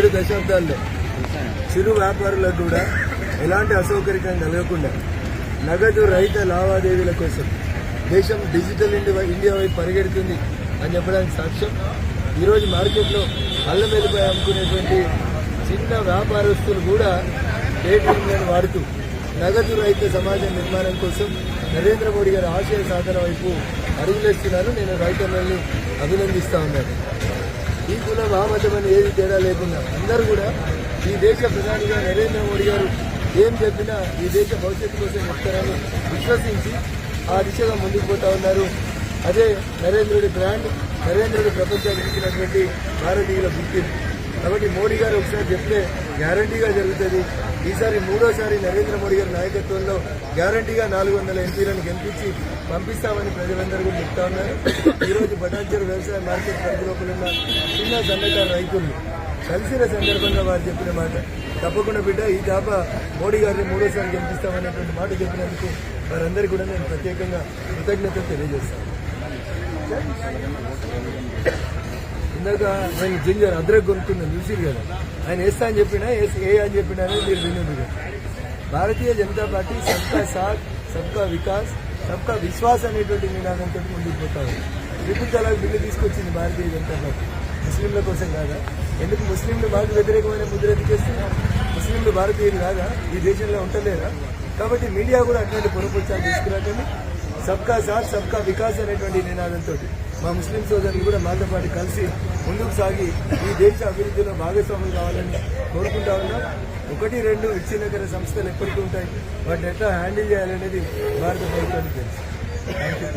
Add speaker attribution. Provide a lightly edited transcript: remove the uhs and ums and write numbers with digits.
Speaker 1: 7 దశాబ్దాల్లో చిరు వ్యాపారులకు కూడా ఎలాంటి అసౌకర్యం కలగకుండా నగదు రహిత లావాదేవీల కోసం దేశం డిజిటల్ ఇండియా వైపు పరిగెడుతుంది అని చెప్పడానికి సాక్ష్యం. ఈరోజు మార్కెట్లో అల్లం వెల్లిపాయ అమ్ముకునేటువంటి చిన్న వ్యాపారస్తులు కూడా పేటీఎంలను వాడుతూ నగదు రహిత సమాజ నిర్మాణం కోసం నరేంద్ర మోడీ గారి ఆశయ సాధన వైపు అడుగులేస్తున్నారు. నేను రైతన్నల్ని అభినందిస్తా ఉన్నాను. ఈ కులం ఆ మతం అని ఏది తేడా లేకుండా అందరూ కూడా ఈ దేశ ప్రధానిగా నరేంద్ర మోడీ గారు ఏం చెప్పినా ఈ దేశ భవిష్యత్తు కోసం చెప్తారని విశ్వసించి ఆ దిశగా ముందుకు పోతా ఉన్నారు. అదే నరేంద్రుడి బ్రాండ్, నరేంద్రుడి ప్రపంచానికి ఇచ్చినటువంటి భారతీయుల గుర్తింపు. కాబట్టి మోడీ గారు ఒకసారి చెప్తే గ్యారంటీగా జరుగుతుంది. ఈసారి 3వ నరేంద్ర మోడీ గారి నాయకత్వంలో గ్యారంటీగా 400 ఎంపీలను గెలిపించి పంపిస్తామని ప్రజలందరూ కూడా చెప్తా ఉన్నారు. ఈరోజు బటాంచర్ వ్యవసాయ మార్కెట్ పరిధిలోపల ఉన్న చిన్న సన్నకారు రైతులు కలిసిన సందర్భంగా వారు చెప్పిన మాట తప్పకుండా బిడ్డ ఈ దాప మోడీ గారిని 3వ గెలిపిస్తామనేటువంటి మాట చెప్పినందుకు వారందరికీ కూడా నేను ప్రత్యేకంగా కృతజ్ఞతలు తెలియజేస్తాను. ఇందాక నేను జింజర్ అద్రక్ కొనుక్కున్నాను చూసిరు కదా, ఆయన వేస్తా అని చెప్పినా ఏ అని చెప్పినా అనేది మీరు విన్నది కదా. భారతీయ జనతా పార్టీ సబ్కా సాథ్, సబ్కా వికాస్, సబ్కా విశ్వాస్ అనేటువంటి నినాదంతో ముందుకు పోతా ఉంది. ట్రిపుల్ తలాక్ బిల్లు తీసుకొచ్చింది భారతీయ జనతా పార్టీ ముస్లింల కోసం కాదా? ఎందుకు ముస్లింలు మాకు వ్యతిరేకమైన ముద్ర ఎత్తికేస్తున్నారు? ముస్లింలు భారతీయులు కాదా? ఈ దేశంలో ఉండలేరా? కాబట్టి మీడియా కూడా అటువంటి పొరపొచ్చాలు తీసుకురాకండి. సబ్కా సాథ్ సబ్కా వికాస్ అనేటువంటి నినాదంతో మా ముస్లిం సోదరులు కూడా మాతో పాటు కలిసి ముందుకు సాగి ఈ దేశ అభివృద్ధిలో భాగస్వాములు కావాలని కోరుకుంటా ఉన్నాం. 1-2 విచ్ఛిన్నకర సంస్థలు ఎప్పటికీ ఉంటాయి. వాటిని ఎట్లా హ్యాండిల్ చేయాలనేది భారత ప్రభుత్వానికి తెలుసు. Thank you.